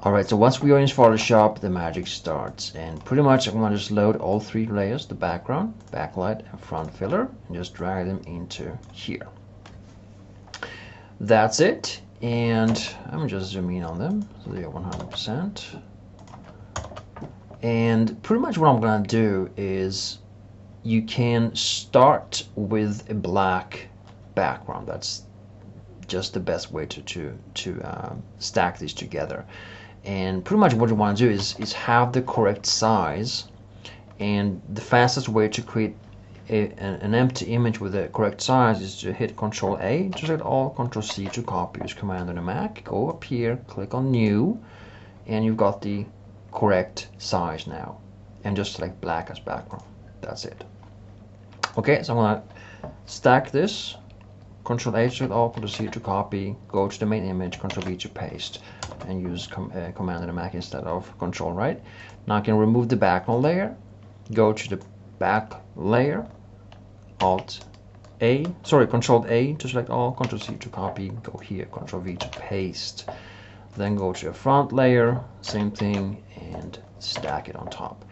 Alright, so once we are in Photoshop, the magic starts, and pretty much I'm going to just load all three layers, the background, backlight, and front filler, and just drag them into here. That's it, and I'm just zooming in on them, so they are 100%. And pretty much what I'm going to do is you can start with a black background. That's just the best way to stack these together. And pretty much what you want to do is have the correct size, and the fastest way to create an empty image with the correct size is to hit Control A to select all, Control C to copy. Use Command on the Mac, go up here, click on New, and you've got the correct size now, and just select black as background. That's it. Okay, so I'm gonna stack this. Control A to select all, Control C to copy, go to the main image, Control V to paste, and use Command on the Mac instead of Control, right? Now I can remove the background layer, go to the back layer, Control A to select all, Control C to copy, go here, Control V to paste. Then go to the front layer, same thing, and stack it on top.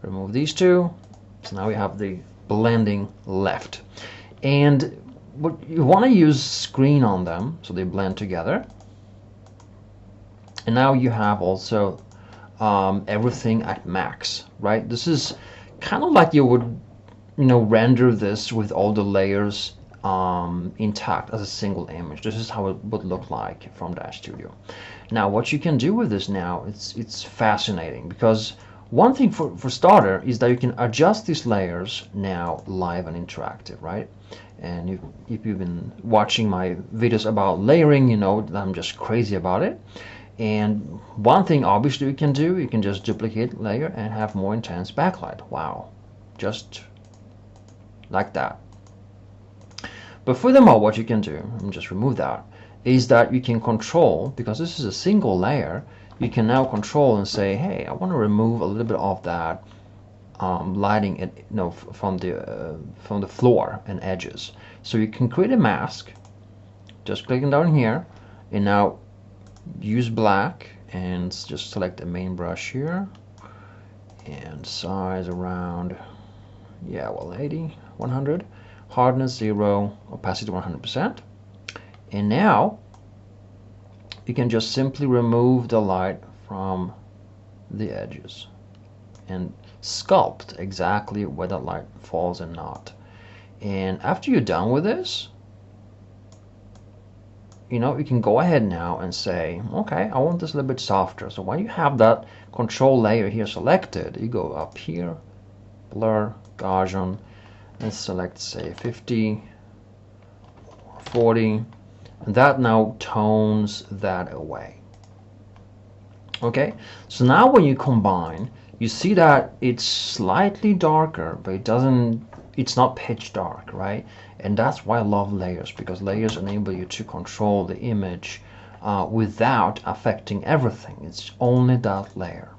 Remove these two, so now we have the blending left. And what you want to use screen on them so they blend together. And now you have also everything at max, right? This is kind of like you would, render this with all the layers intact as a single image. This is how it would look like from Dash Studio. Now what you can do with this now, it's fascinating, because one thing for starter is that you can adjust these layers now live and interactive, right? And if you've been watching my videos about layering, you know that I'm just crazy about it. And one thing obviously you can do, you can just duplicate layer and have more intense backlight. Wow, just like that. But furthermore, what you can do, let me just remove that, is that you can control, because this is a single layer, you can now control and say, hey, I want to remove a little bit of that lighting, from the floor and edges. So you can create a mask, just clicking down here, and now use black and just select the main brush here, and size around, 80, 100, hardness 0, opacity 100%. And now you can just simply remove the light from the edges and sculpt exactly where the light falls and not. And after you're done with this, you can go ahead now and say, okay, I want this a little bit softer. So when you have that control layer here selected, you go up here, blur, Gaussian, and select, say, 50 or 40, and that now tones that away. Okay, so now when you combine, you see that it's slightly darker, but it's not pitch dark, right? And that's why I love layers, because layers enable you to control the image without affecting everything. It's only that layer.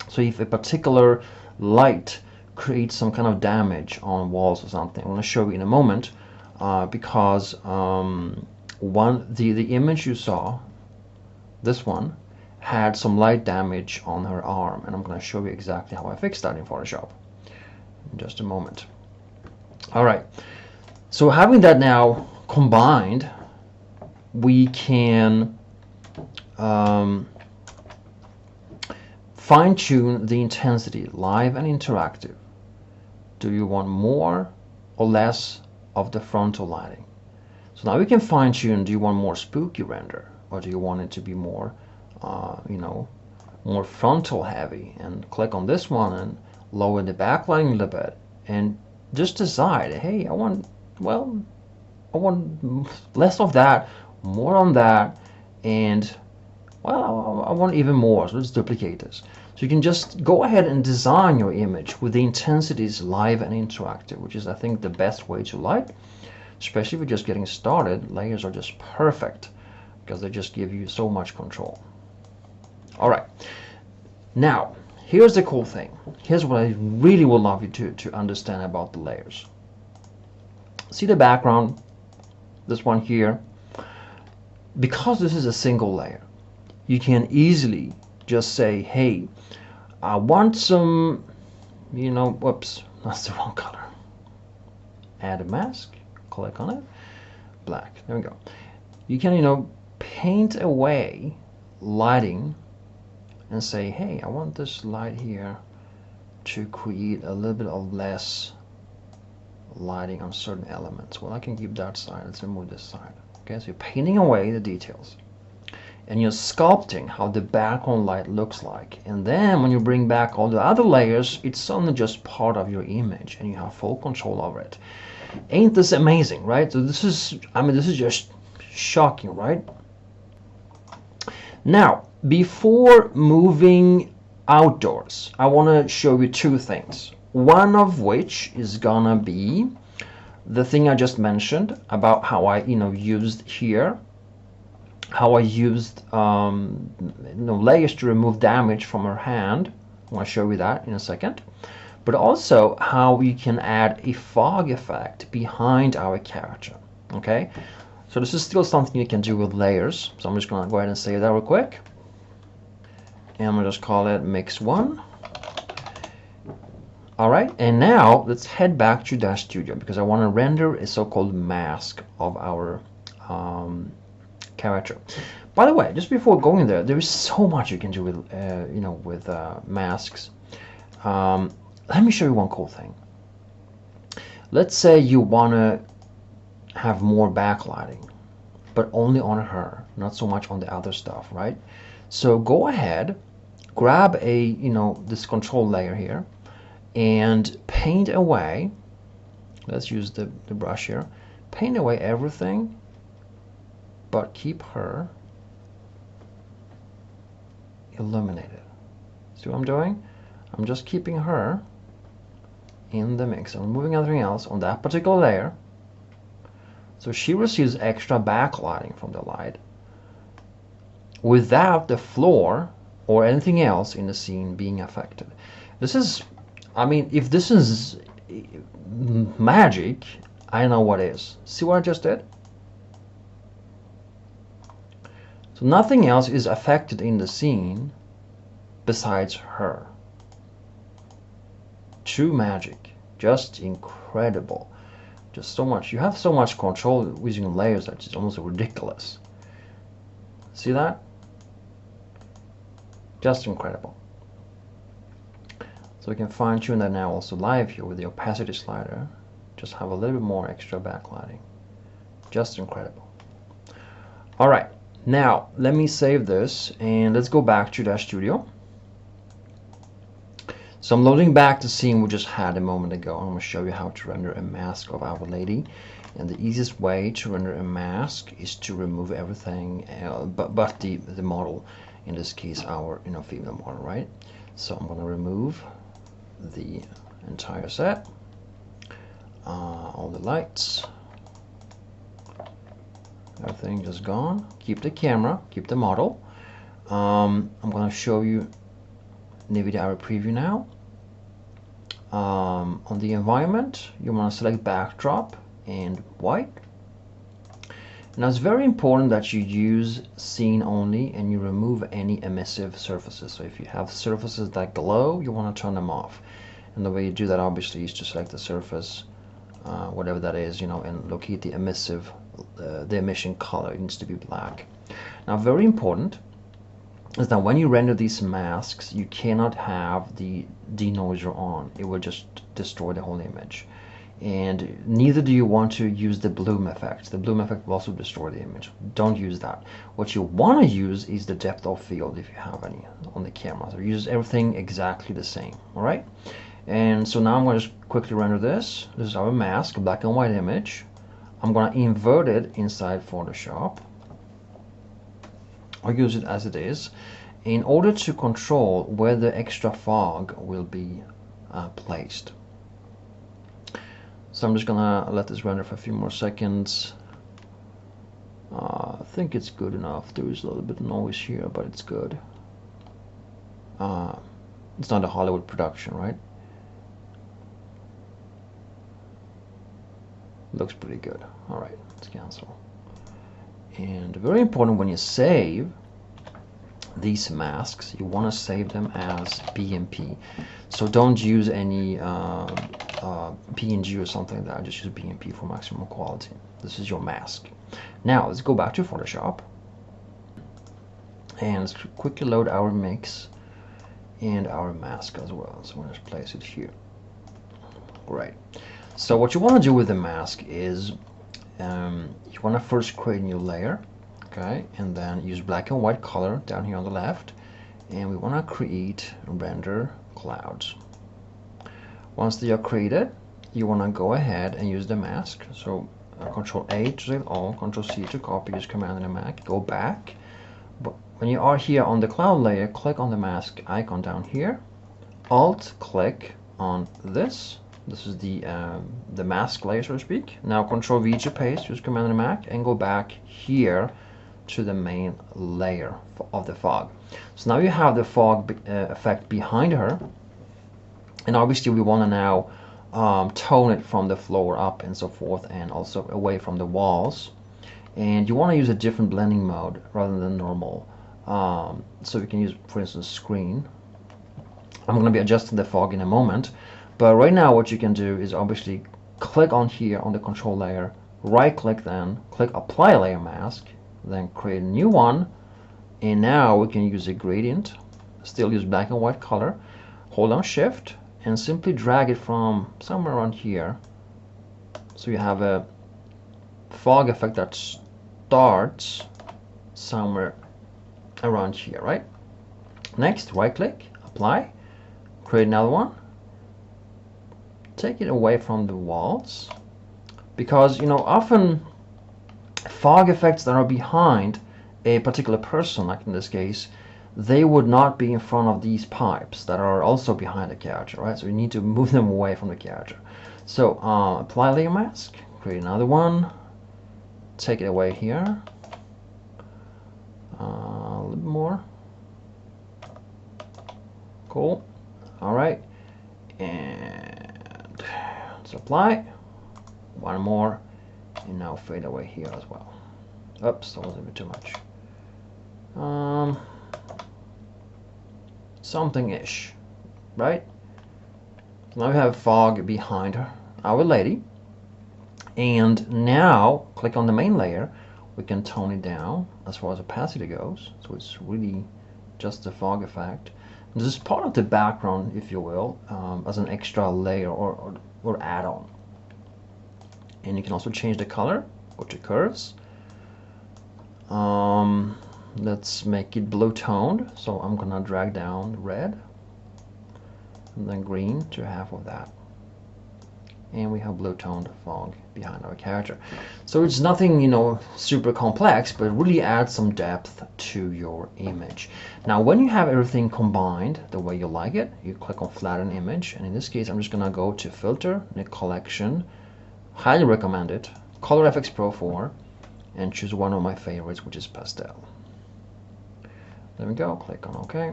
So if a particular light creates some kind of damage on walls or something, I'm going to show you in a moment, because the image you saw, this one, had some light damage on her arm, and I'm going to show you exactly how I fixed that in Photoshop in just a moment. All right, so having that now combined, we can fine-tune the intensity, live and interactive. Do you want more or less of the frontal lighting? So now we can fine-tune, do you want more spooky render, or do you want it to be more more frontal heavy? And click on this one and lower the backlighting a little bit, and just decide, hey, I want less of that, more on that, and I want even more, so let's duplicate this. So you can just go ahead and design your image with the intensities live and interactive, which is, I think, the best way to light, especially if you're just getting started. Layers are just perfect because they just give you so much control. All right, now here's the cool thing. Here's what I really would love you to understand about the layers. See the background, this one here, because this is a single layer, you can easily just say, hey, I want some, whoops, that's the wrong color. Add a mask, click on it, black, there we go. You can, paint away lighting and say, hey, I want this light here to create a little bit of less lighting on certain elements. Well, I can keep that side. Let's remove this side. Okay, so you're painting away the details and you're sculpting how the background light looks like, and then when you bring back all the other layers, it's suddenly just part of your image and you have full control over it. Ain't this amazing, right? So this is just shocking, right? Now, before moving outdoors, I want to show you two things. One of which is gonna be the thing I just mentioned about how I used here, how I used layers to remove damage from her hand. I want to show you that in a second, but also how you can add a fog effect behind our character. Okay, so this is still something you can do with layers, so I'm just gonna go ahead and save that real quick, and I'm gonna just call it mix 1. Alright, and now let's head back to Dash Studio because I want to render a so-called mask of our character. By the way, just before going there is so much you can do with masks. Let me show you one cool thing. Let's say you want to have more backlighting, but only on her, not so much on the other stuff, right? So go ahead, grab a this control layer here, and paint away, let's use the brush here, paint away everything but keep her illuminated. See what I'm doing? I'm just keeping her in the mix. I'm removing everything else on that particular layer so she receives extra backlighting from the light without the floor or anything else in the scene being affected. This is, if this is magic, I know what is. See what I just did? So nothing else is affected in the scene besides her. True magic. Just incredible. Just so much. You have so much control using layers that it's almost ridiculous. See that? Just incredible. So we can fine tune that now also live here with the opacity slider. Just have a little bit more extra backlighting. Just incredible. Alright, now let me save this and let's go back to Dash Studio. So I'm loading back the scene we just had a moment ago. I'm going to show you how to render a mask of our lady. And the easiest way to render a mask is to remove everything but the model. In this case, our female model, right? So I'm going to remove the entire set, all the lights, everything just gone. Keep the camera, keep the model. I'm going to show you NVIDIA Aero Preview now. On the environment, you want to select backdrop and white. Now it's very important that you use scene only and you remove any emissive surfaces. So if you have surfaces that glow, you want to turn them off. And the way you do that obviously is to select the surface, whatever that is, and locate the emissive, the emission color. It needs to be black. Now very important is that when you render these masks, you cannot have the denoiser on. It will just destroy the whole image. And neither do you want to use the bloom effect. The bloom effect will also destroy the image. Don't use that. What you want to use is the depth of field if you have any on the camera. So use everything exactly the same. Alright? And so now I'm going to just quickly render this. This is our mask, a black and white image. I'm going to invert it inside Photoshop. Or use it as it is in order to control where the extra fog will be placed. So I'm just gonna let this render for a few more seconds. I think it's good enough. There is a little bit of noise here, but it's good. It's not a Hollywood production, right? Looks pretty good. Alright, let's cancel. And very important when you save, these masks, you want to save them as BMP. So don't use any PNG or something like that. Just use BMP for maximum quality. This is your mask. Now let's go back to Photoshop and let's quickly load our mix and our mask as well. So let's place it here. Great. So what you want to do with the mask is you want to first create a new layer, okay, and then use black and white color down here on the left, and we want to create render clouds. Once they are created, you want to go ahead and use the mask. So Control A to select all, Control C to copy, use Command in the Mac, go back. But when you are here on the cloud layer, click on the mask icon down here, Alt click on this. This is the mask layer, so to speak. Now Control V to paste, use Command in the Mac, and go back here to the main layer of the fog. So now you have the fog effect behind her, and obviously we want to now tone it from the floor up and so forth, and also away from the walls. And you want to use a different blending mode rather than normal. So you can use, for instance, screen. I'm going to be adjusting the fog in a moment, but right now what you can do is obviously click on here on the control layer, right click, then click apply layer mask, then create a new one, and now we can use a gradient, still use black and white color, hold down shift and simply drag it from somewhere around here, so you have a fog effect that starts somewhere around here, right? Next, right click, apply, create another one, take it away from the walls, because often fog effects that are behind a particular person, like in this case, they would not be in front of these pipes that are also behind the character, right? So you need to move them away from the character. So apply layer mask, create another one, take it away here, a little more, cool, all right, and let's apply one more, and now fade away here as well. Oops, that was a bit too much. Something-ish, right? Now we have fog behind her, our lady, and now click on the main layer. We can tone it down as far as opacity goes, so it's really just the fog effect. And this is part of the background, if you will, as an extra layer or add-on. And you can also change the color, go to curves. Let's make it blue toned, so I'm gonna drag down red and then green to half of that, and we have blue toned fog behind our character. So it's nothing super complex, but it really adds some depth to your image. Now when you have everything combined the way you like it, you click on flatten image, and in this case I'm just gonna go to filter, Nik Collection, highly recommend it, Color FX Pro 4, and choose one of my favorites, which is pastel. There we go, click on OK.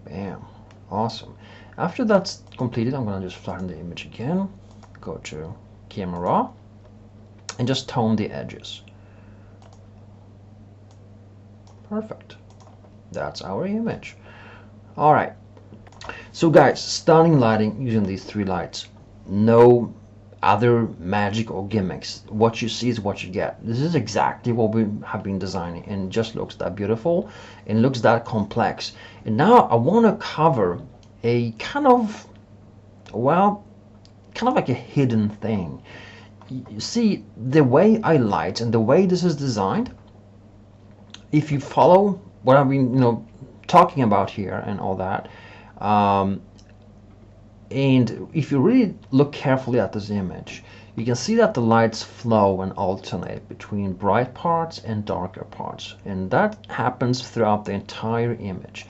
Bam, awesome. After that's completed, I'm gonna just flatten the image again, go to Camera Raw, and just tone the edges. Perfect. That's our image. All right. So guys, stunning lighting using these three lights. No other magic or gimmicks. What you see is what you get. This is exactly what we have been designing, and it just looks that beautiful and looks that complex. And now I want to cover a kind of like a hidden thing. You see, the way I light and the way this is designed, if you follow what I've been talking about here and all that, and if you really look carefully at this image, you can see that the lights flow and alternate between bright parts and darker parts, and that happens throughout the entire image.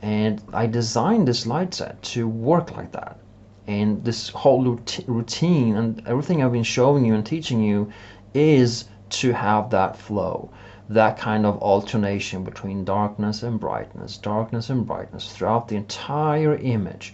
And I designed this light set to work like that, and this whole routine and everything I've been showing you and teaching you is to have that flow, that kind of alternation between darkness and brightness throughout the entire image.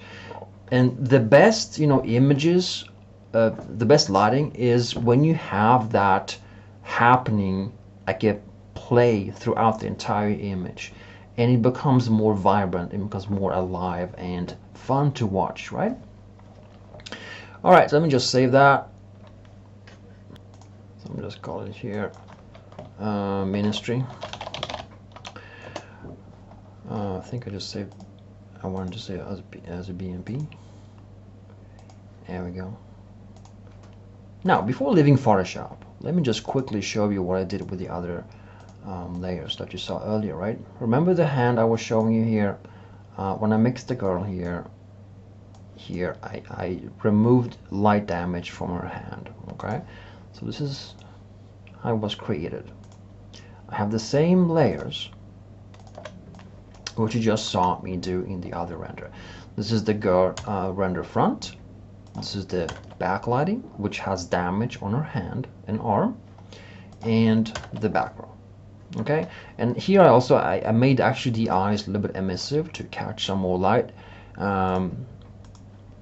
And the best images the best lighting is when you have that happening like a play throughout the entire image, and it becomes more vibrant, it becomes more alive and fun to watch, right? All right, so let me just save that. So I'm just call it here ministry. I think I just saved, I wanted to save it as a BMP. There we go. Now, before leaving Photoshop, let me just quickly show you what I did with the other layers that you saw earlier, right? Remember the hand I was showing you here? When I mixed the girl here, I removed light damage from her hand, okay? So this is how it was created. I have the same layers, which you just saw me do in the other render. This is the girl render front. This is the backlighting, which has damage on her hand and arm, and the background. Okay, and here I made actually the eyes a little bit emissive to catch some more light,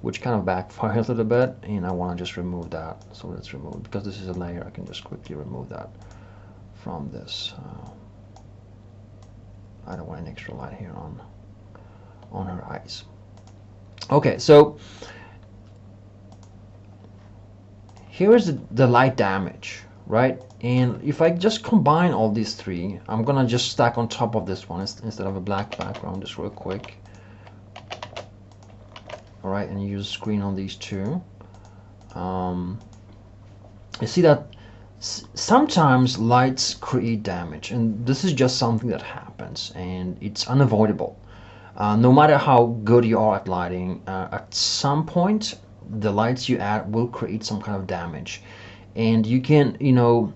which kind of backfired a little bit, and I want to just remove that. So let's remove, because this is a layer, I can just quickly remove that from this. I don't want any extra light here on her eyes. Okay, so here is the light damage, right? And if I just combine all these three, I'm gonna just stack on top of this one instead of a black background, just real quick. All right, and use screen on these two. You see that sometimes lights create damage, and this is just something that happens, and it's unavoidable. No matter how good you are at lighting, at some point the lights you add will create some kind of damage, and you can, you know,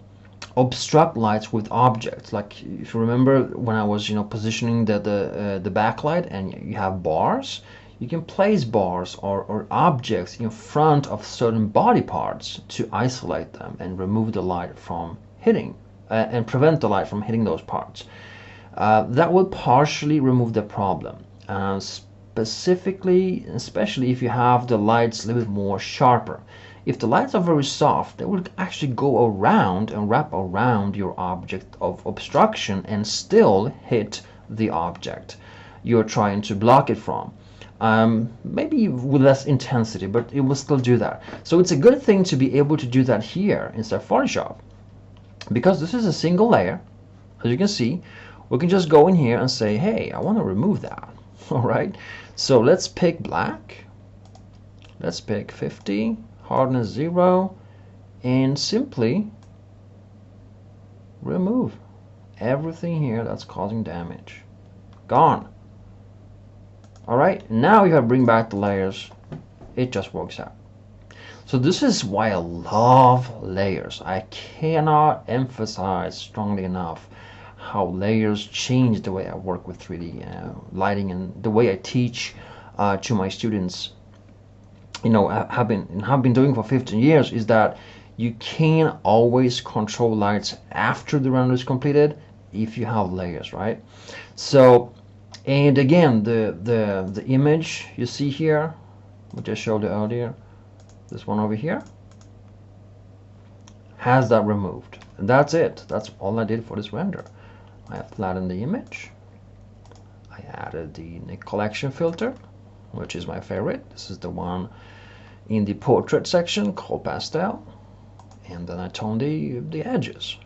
obstruct lights with objects. Like if you remember when I was, you know, positioning the backlight, and you have bars, you can place bars or objects in front of certain body parts to isolate them and remove the light from hitting and prevent the light from hitting those parts. That will partially remove the problem. Specifically, especially if you have the lights a little bit more sharper. If the lights are very soft, they will actually go around and wrap around your object of obstruction and still hit the object you're trying to block it from. Maybe with less intensity, but it will still do that. So it's a good thing to be able to do that here instead of Photoshop, because this is a single layer. As you can see, we can just go in here and say, hey, I want to remove that. All right, so let's pick black, let's pick 50, hardness 0, and simply remove everything here that's causing damage. Gone. All right, now if I bring back the layers, it just works out. So this is why I love layers. I cannot emphasize strongly enough how layers change the way I work with 3D lighting, and the way I teach to my students. You know, have been doing for 15 years, is that you can always control lights after the render is completed if you have layers, right? So, and again, the image you see here, which I showed you earlier, this one over here, has that removed, and that's it. That's all I did for this render. I flattened the image, I added the Nik Collection filter, which is my favorite. This is the one in the portrait section called pastel, and then I toned the edges.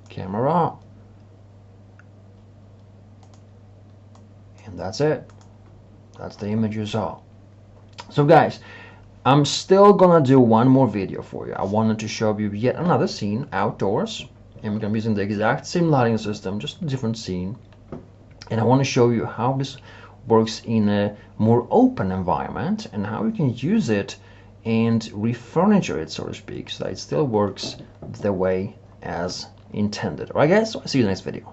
Camera, and that's it. That's the image you saw. So guys, I'm still gonna do one more video for you. I wanted to show you yet another scene outdoors, and we're gonna be using the exact same lighting system, just a different scene. And I want to show you how this works in a more open environment, and how you can use it and refurniture it, so to speak, so that it still works the way as intended. Alright guys, so I'll see you in the next video.